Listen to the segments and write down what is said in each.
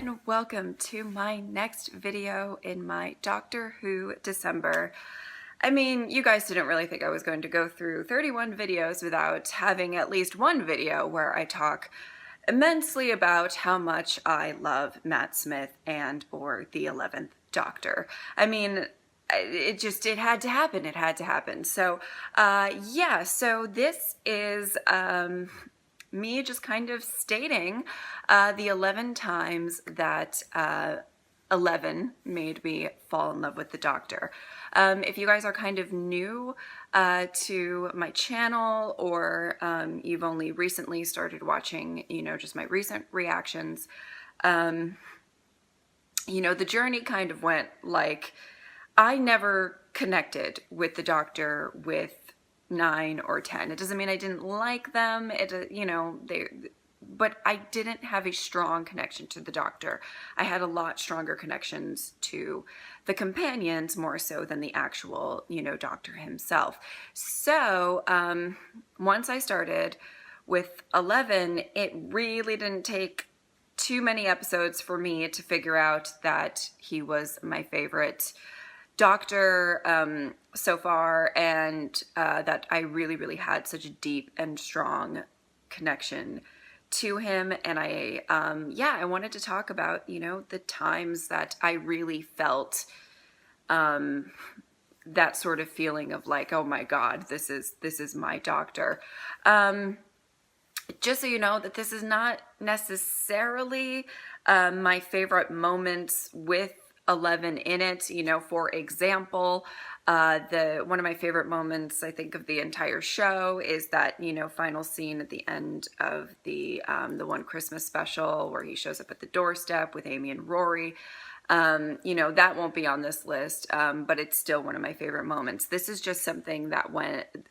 and welcome to my next video in my Doctor Who December. I mean, you guys didn't really think I was going to go through 31 videos without having at least one video where I talk immensely about how much I love Matt Smith and or the 11th Doctor. I mean, it had to happen. It had to happen. So, yeah, so this is, me just kind of stating the 11 times that 11 made me fall in love with the Doctor. If you guys are kind of new to my channel, or you've only recently started watching, just my recent reactions, the journey kind of went like, I never connected with the Doctor with 9 or 10. It doesn't mean I didn't like them. But I didn't have a strong connection to the Doctor. I had a lot stronger connections to the companions more so than the actual, Doctor himself. So once I started with 11, it really didn't take too many episodes for me to figure out that he was my favorite Doctor so far, and that I really had such a deep and strong connection to him. And I wanted to talk about, the times that I really felt that sort of feeling of like, oh my God, this is my Doctor. Just so you know that this is not necessarily my favorite moments with 11 in it. For example, one of my favorite moments, I think, of the entire show is that, final scene at the end of the one Christmas special where he shows up at the doorstep with Amy and Rory. That won't be on this list, but it's still one of my favorite moments. This is just something that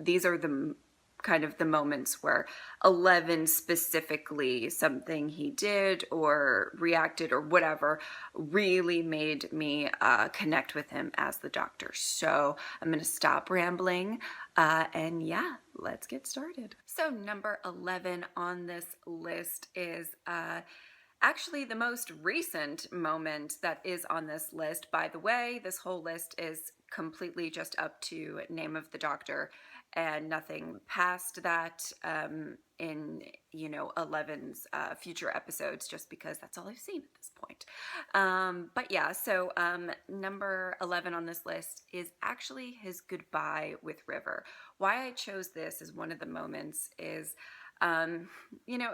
these are the kind of the moments where 11 specifically, something he did or reacted or whatever, really made me connect with him as the Doctor. So I'm going to stop rambling and yeah, let's get started. So number 11 on this list is actually the most recent moment that is on this list. By the way, this whole list is completely just up to name of the Doctor and nothing past that in 11's future episodes, just because that's all I've seen at this point. But yeah, so number 11 on this list is actually his goodbye with River. Why I chose this as one of the moments is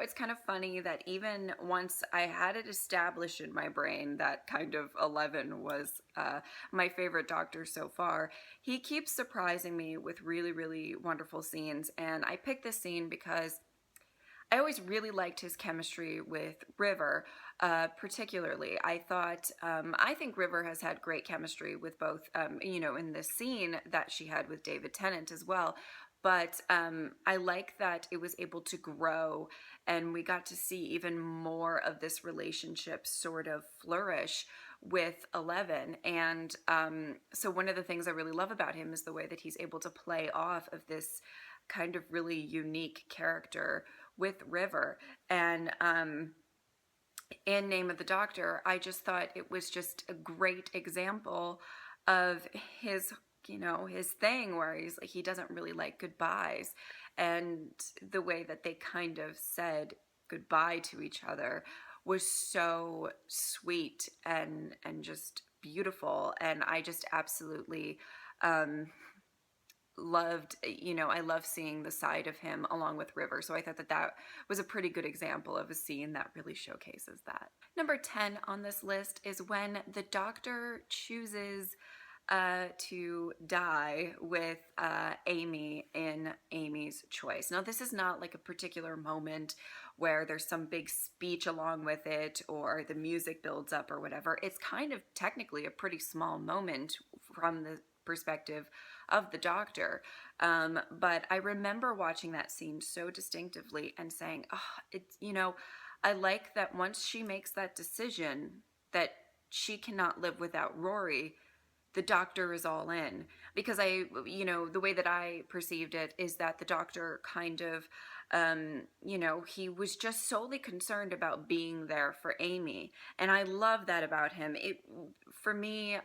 it's kind of funny that even once I had it established in my brain that kind of 11 was my favorite Doctor so far, he keeps surprising me with really wonderful scenes. And I picked this scene because I always really liked his chemistry with River, particularly. I think River has had great chemistry with both, in the scene that she had with David Tennant as well. But I like that it was able to grow and we got to see even more of this relationship sort of flourish with 11. And so one of the things I really love about him is the way that he's able to play off of this kind of really unique character with River. And in Name of the Doctor, I just thought it was just a great example of his thing where he's like, he doesn't really like goodbyes, and the way that they kind of said goodbye to each other was so sweet and just beautiful. And I just absolutely loved, I love seeing the side of him along with River. So I thought that was a pretty good example of a scene that really showcases that. Number 10 on this list is when the Doctor chooses to die with Amy in Amy's Choice. Now, this is not like a particular moment where there's some big speech along with it or the music builds up or whatever. It's kind of technically a pretty small moment from the perspective of the Doctor. But I remember watching that scene so distinctively and saying, I like that once she makes that decision that she cannot live without Rory, the Doctor is all in. Because the way that I perceived it is that the Doctor kind of you know, he was just solely concerned about being there for Amy. And I love that about him. For me,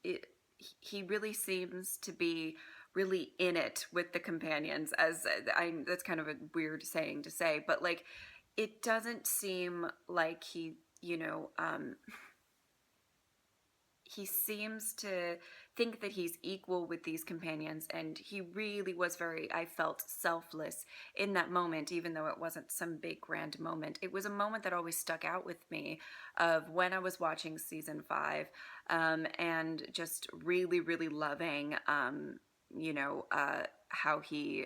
it, he really seems to be really in it with the companions. That's kind of a weird saying to say, but like, it doesn't seem like he seems to think that he's equal with these companions, and he really was very, I felt, selfless in that moment, even though it wasn't some big grand moment. It was a moment that always stuck out with me of when I was watching season 5, and just really, really loving, how he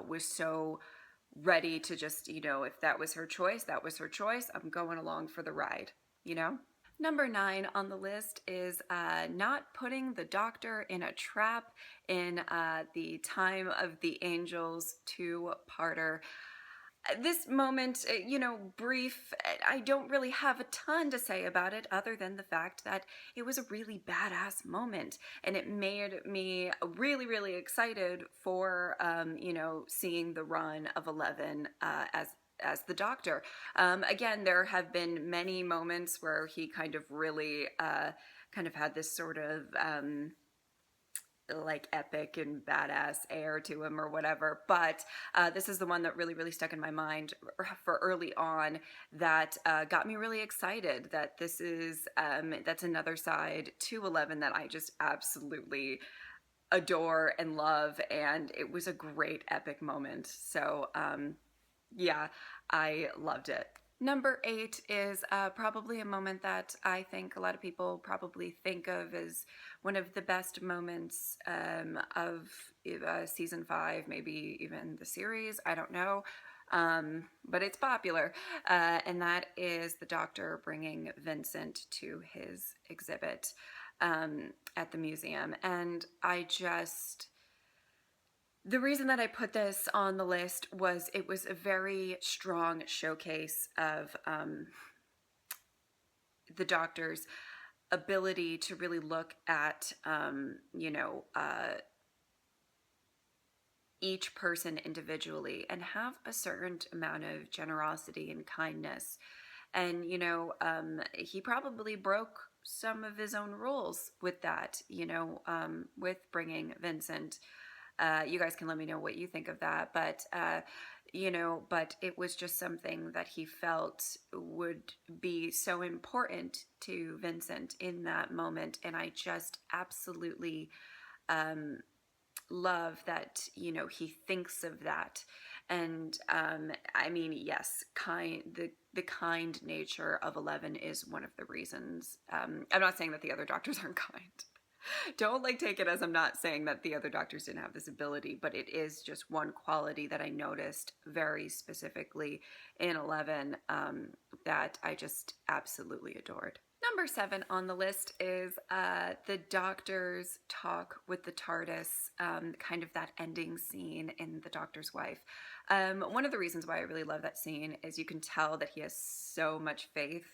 was so ready to just, if that was her choice, that was her choice. I'm going along for the ride, you know? Number 9 on the list is not putting the Doctor in a trap in the Time of the Angels two-parter. This moment, brief, I don't really have a ton to say about it other than the fact that it was a really badass moment, and it made me really, really excited for, seeing the run of 11 as the Doctor. Again, there have been many moments where he kind of really kind of had this sort of like epic and badass air to him or whatever, but this is the one that really, really stuck in my mind for early on, that got me really excited that this is that's another side to 11 that I just absolutely adore and love, and it was a great epic moment. So yeah, I loved it. Number 8 is probably a moment that I think a lot of people probably think of as one of the best moments of season 5, maybe even the series. I don't know. But it's popular. And that is the Doctor bringing Vincent to his exhibit at the museum. And the reason that I put this on the list was it was a very strong showcase of the Doctor's ability to really look at, each person individually and have a certain amount of generosity and kindness. And, he probably broke some of his own rules with that, with bringing Vincent. You guys can let me know what you think of that, but but it was just something that he felt would be so important to Vincent in that moment, and I just absolutely love that he thinks of that. And I mean, yes, the kind nature of 11 is one of the reasons. I'm not saying that the other doctors aren't kind. Don't take it as I'm not saying that the other doctors didn't have this ability, but it is just one quality that I noticed very specifically in 11 that I just absolutely adored. Number 7 on the list is the Doctor's talk with the TARDIS, kind of that ending scene in The Doctor's Wife. One of the reasons why I really love that scene is you can tell that he has so much faith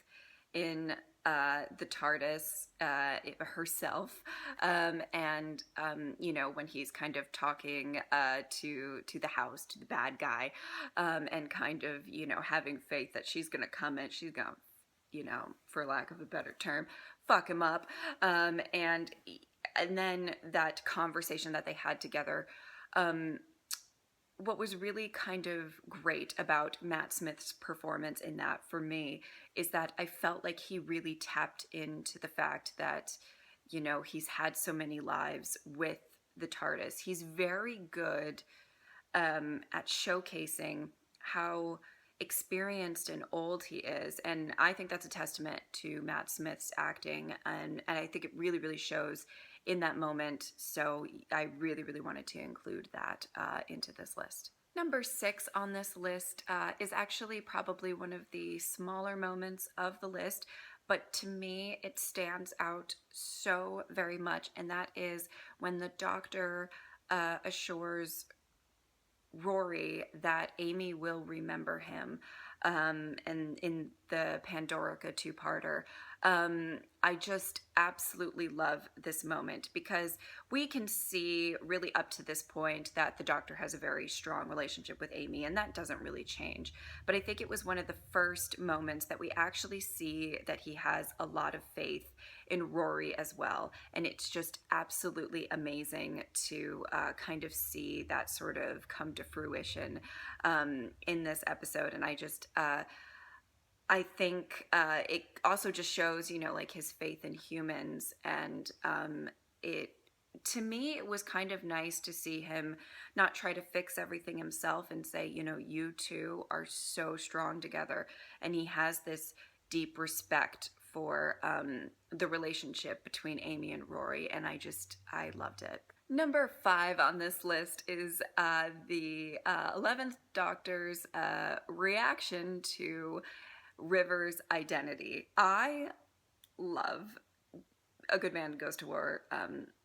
in the TARDIS herself, and when he's kind of talking to the house, to the bad guy, and kind of having faith that she's gonna come and she's gonna, for lack of a better term, fuck him up, and then that conversation that they had together. What was really kind of great about Matt Smith's performance in that, for me, is that I felt like he really tapped into the fact that, he's had so many lives with the TARDIS. He's very good at showcasing how experienced and old he is, and I think that's a testament to Matt Smith's acting, and I think it really, really shows in that moment. So I really, really wanted to include that into this list. Number 6 on this list is actually probably one of the smaller moments of the list, but to me it stands out so very much, and that is when the Doctor assures Rory that Amy will remember him, and in the Pandorica two-parter. I just absolutely love this moment because we can see really up to this point that the Doctor has a very strong relationship with Amy, and that doesn't really change. But I think it was one of the first moments that we actually see that he has a lot of faith in Rory as well. And it's just absolutely amazing to kind of see that sort of come to fruition in this episode. And I think it also just shows, like his faith in humans. And it, to me, it was kind of nice to see him not try to fix everything himself and say, you two are so strong together. And he has this deep respect for the relationship between Amy and Rory. And I loved it. Number 5 on this list is the 11th Doctor's reaction to River's identity. I love A Good Man Goes to War.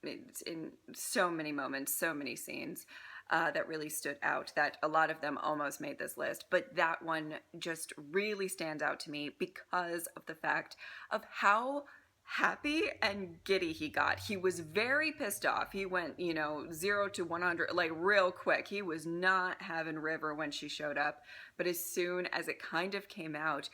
It's in so many moments, so many scenes that really stood out, that a lot of them almost made this list, but that one just really stands out to me because of the fact of how happy and giddy he got. He was very pissed off. He went, 0 to 100 like real quick. He was not having River when she showed up, but as soon as it kind of came out,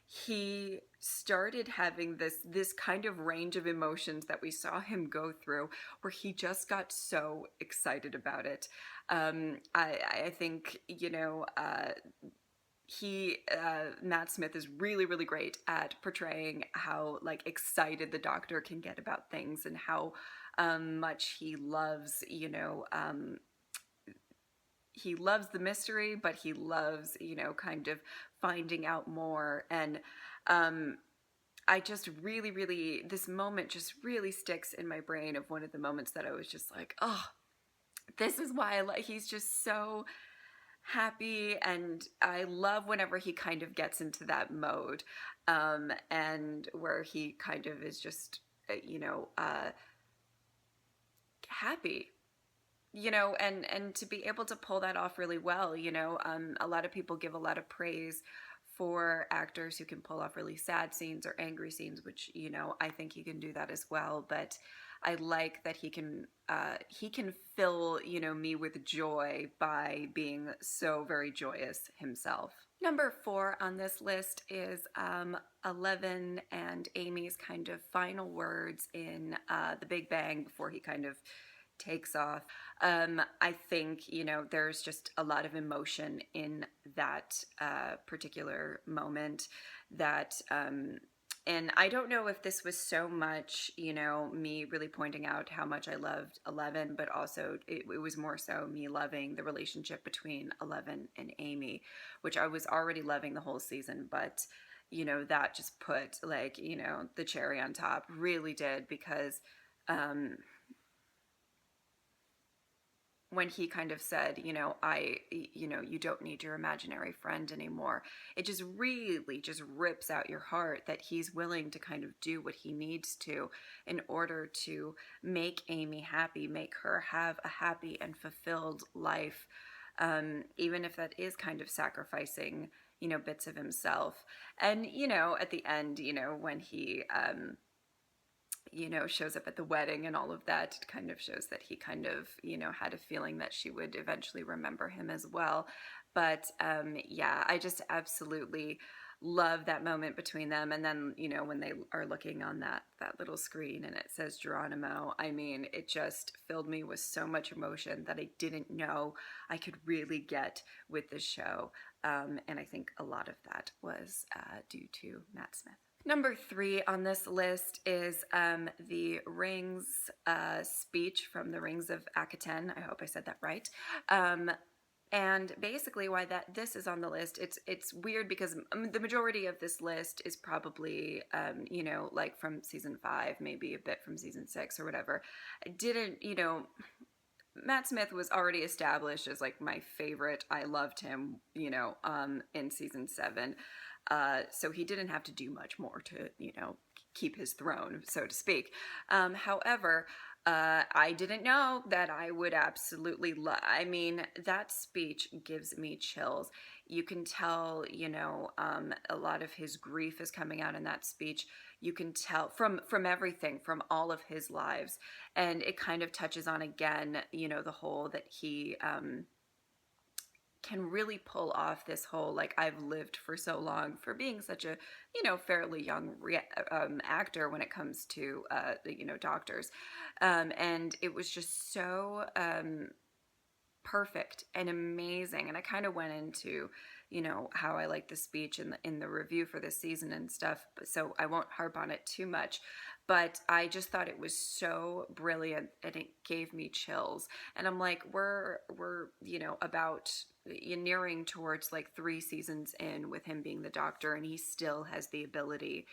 he started having this kind of range of emotions that we saw him go through, where he just got so excited about it. I think, Matt Smith is really, really great at portraying how like excited the Doctor can get about things, and how much he loves, he loves the mystery, but he loves, kind of finding out more. And I just really, really, this moment just really sticks in my brain, of one of the moments that I was just like, oh, this is why he's just so happy. And I love whenever he kind of gets into that mode, and where he kind of is just, happy. And to be able to pull that off really well. A lot of people give a lot of praise for actors who can pull off really sad scenes or angry scenes, which, I think he can do that as well. But I like that he can fill, me with joy by being so very joyous himself. Number 4 on this list is 11 and Amy's kind of final words in The Big Bang before he kind of takes off. I think, there's just a lot of emotion in that particular moment that, and I don't know if this was so much, me really pointing out how much I loved 11, but also it was more so me loving the relationship between 11 and Amy, which I was already loving the whole season, but that just put the cherry on top, really did, because when he kind of said, you don't need your imaginary friend anymore, it just really just rips out your heart that he's willing to kind of do what he needs to in order to make Amy happy, make her have a happy and fulfilled life, even if that is kind of sacrificing, bits of himself. And, at the end, when he shows up at the wedding and all of that, it kind of shows that he kind of, had a feeling that she would eventually remember him as well. But yeah, I just absolutely love that moment between them. And then, when they are looking on that little screen and it says Geronimo, I mean, it just filled me with so much emotion that I didn't know I could really get with this show. And I think a lot of that was due to Matt Smith. Number 3 on this list is the Rings speech from the Rings of Akhaten. I hope I said that right. And basically why this is on the list, it's weird because the majority of this list is probably, like from season 5, maybe a bit from season 6 or whatever. I didn't, Matt Smith was already established as like my favorite. I loved him, in season 7. So he didn't have to do much more to, keep his throne, so to speak. However, I didn't know that I would absolutely I mean, that speech gives me chills. You can tell, a lot of his grief is coming out in that speech. You can tell from everything, from all of his lives. And it kind of touches on again, the whole that he can really pull off this whole, like, I've lived for so long, for being such a fairly young actor when it comes to doctors, and it was just so perfect and amazing. And I kind of went into how I like the speech in the review for this season and stuff, so I won't harp on it too much, but I just thought it was so brilliant and it gave me chills. And I'm like, we're about nearing towards like 3 seasons in with him being the Doctor, and he still has the ability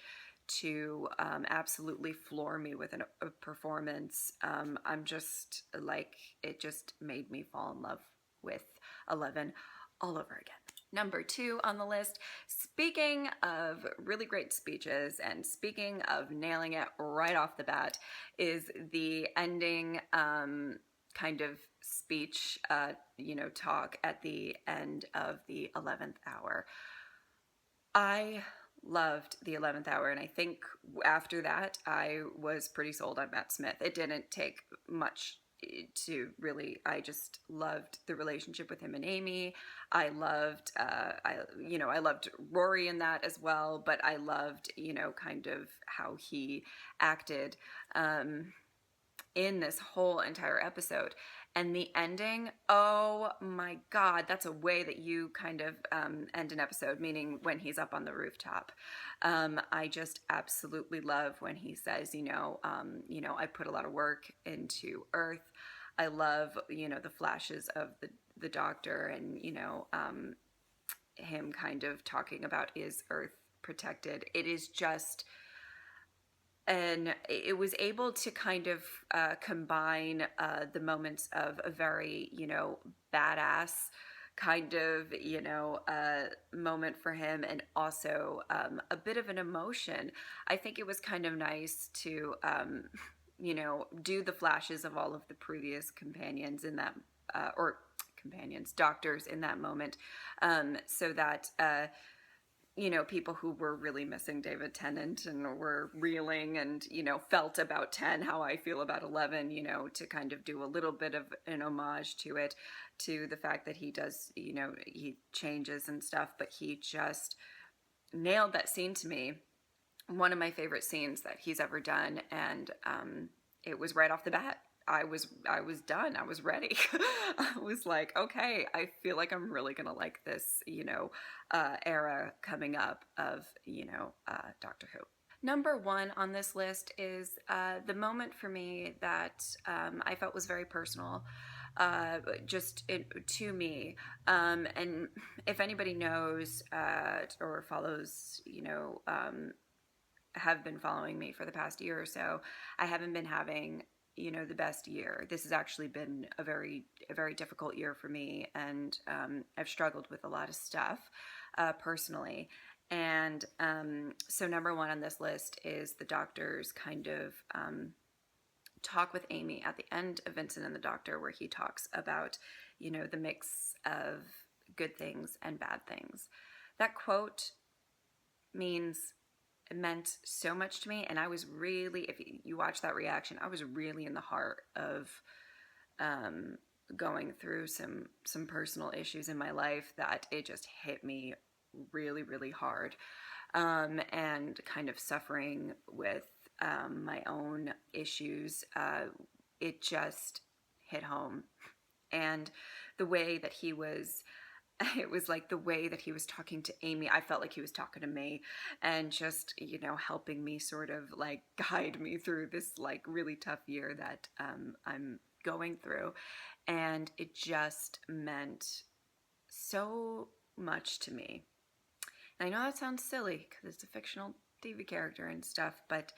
to absolutely floor me with a performance. I'm just like, it just made me fall in love with 11 all over again. Number 2 on the list, speaking of really great speeches and speaking of nailing it right off the bat, is the ending kind of speech, talk at the end of the 11th hour. I loved the 11th hour, and I think after that I was pretty sold on Matt Smith. It didn't take much to really, I just loved the relationship with him and Amy. I loved I loved Rory in that as well, but I loved kind of how he acted in this whole entire episode. And the ending, oh my God, that's a way that you kind of end an episode, meaning when he's up on the rooftop. I just absolutely love when he says, I put a lot of work into Earth. I love, the flashes of the Doctor and, him kind of talking about, is Earth protected? It is just, and it was able to kind of combine the moments of a very, badass kind of, moment for him, and also a bit of an emotion. I think it was kind of nice to, do the flashes of all of the previous companions in that, doctors in that moment, so that people who were really missing David Tennant and were reeling and, felt about 10 how I feel about 11, to kind of do a little bit of an homage to it, to the fact that he does, he changes and stuff, but he just nailed that scene to me. One of my favorite scenes that he's ever done, and it was right off the bat. I was done. I was ready. I was like, okay, I feel like I'm really gonna like this, era coming up of, Doctor Who. Number 1 on this list is the moment for me that I felt was very personal, to me. And if anybody knows or follows, have been following me for the past year or so, I haven't been having the best year. This has actually been a very difficult year for me, and I've struggled with a lot of stuff personally. And so number 1 on this list is the Doctor's kind of talk with Amy at the end of Vincent and the Doctor, where he talks about the mix of good things and bad things. That quote meant so much to me, and I was really, if you watch that reaction, I was really in the heart of going through some personal issues in my life that it just hit me really hard, and kind of suffering with my own issues. It just hit home, and the way that he was, it was like the way that he was talking to Amy, I felt like he was talking to me, and just, helping me sort of like guide me through this like really tough year that I'm going through. And it just meant so much to me. And I know that sounds silly because it's a fictional TV character and stuff, but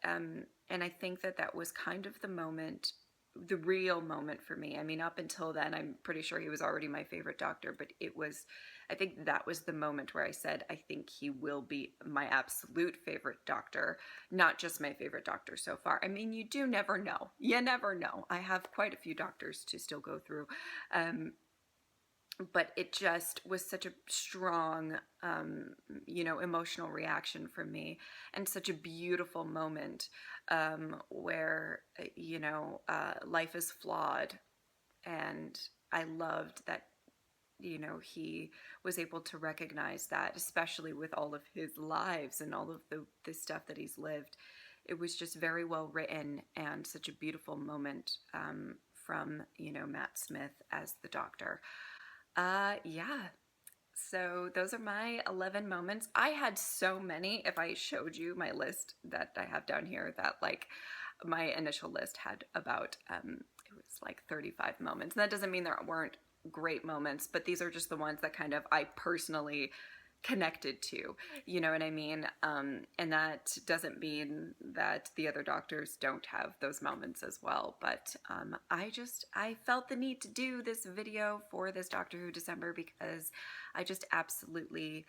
and I think that was kind of the moment, the real moment for me. I mean, up until then, I'm pretty sure he was already my favorite Doctor, but I think that was the moment where I said, I think he will be my absolute favorite Doctor, not just my favorite Doctor so far. I mean, you do never know. You never know. I have quite a few Doctors to still go through. but it just was such a strong, emotional reaction from me, and such a beautiful moment, where, life is flawed. And I loved that, he was able to recognize that, especially with all of his lives and all of the stuff that he's lived. It was just very well written, and such a beautiful moment, from, Matt Smith as the Doctor. Yeah. So those are my 11 moments. I had so many. If I showed you my list that I have down here, that like my initial list had about, it was like 35 moments. And that doesn't mean there weren't great moments, but these are just the ones that kind of I personally connected to, you know what I mean? And that doesn't mean that the other doctors don't have those moments as well. But I felt the need to do this video for this Doctor Who December, because I just absolutely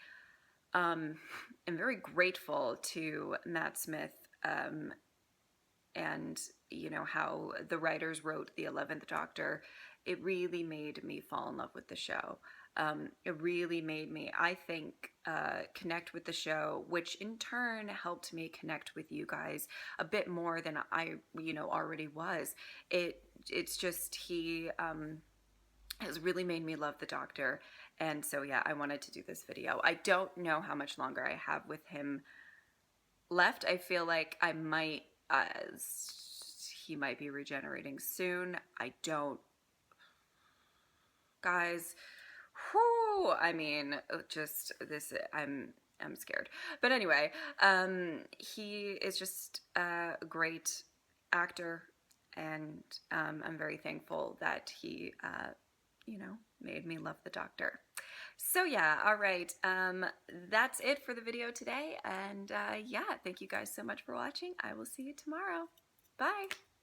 am very grateful to Matt Smith, and how the writers wrote the 11th Doctor. It really made me fall in love with the show. It really made me, I think, connect with the show, which in turn helped me connect with you guys a bit more than I already was. It's just he has really made me love the Doctor. And so yeah, I wanted to do this video. I don't know how much longer I have with him left. I feel like I might, he might be regenerating soon. I don't, guys. Whew, I mean, just this, I'm scared. But anyway, he is just a great actor, and I'm very thankful that he, made me love the Doctor. So yeah, all right. That's it for the video today. And yeah, thank you guys so much for watching. I will see you tomorrow. Bye.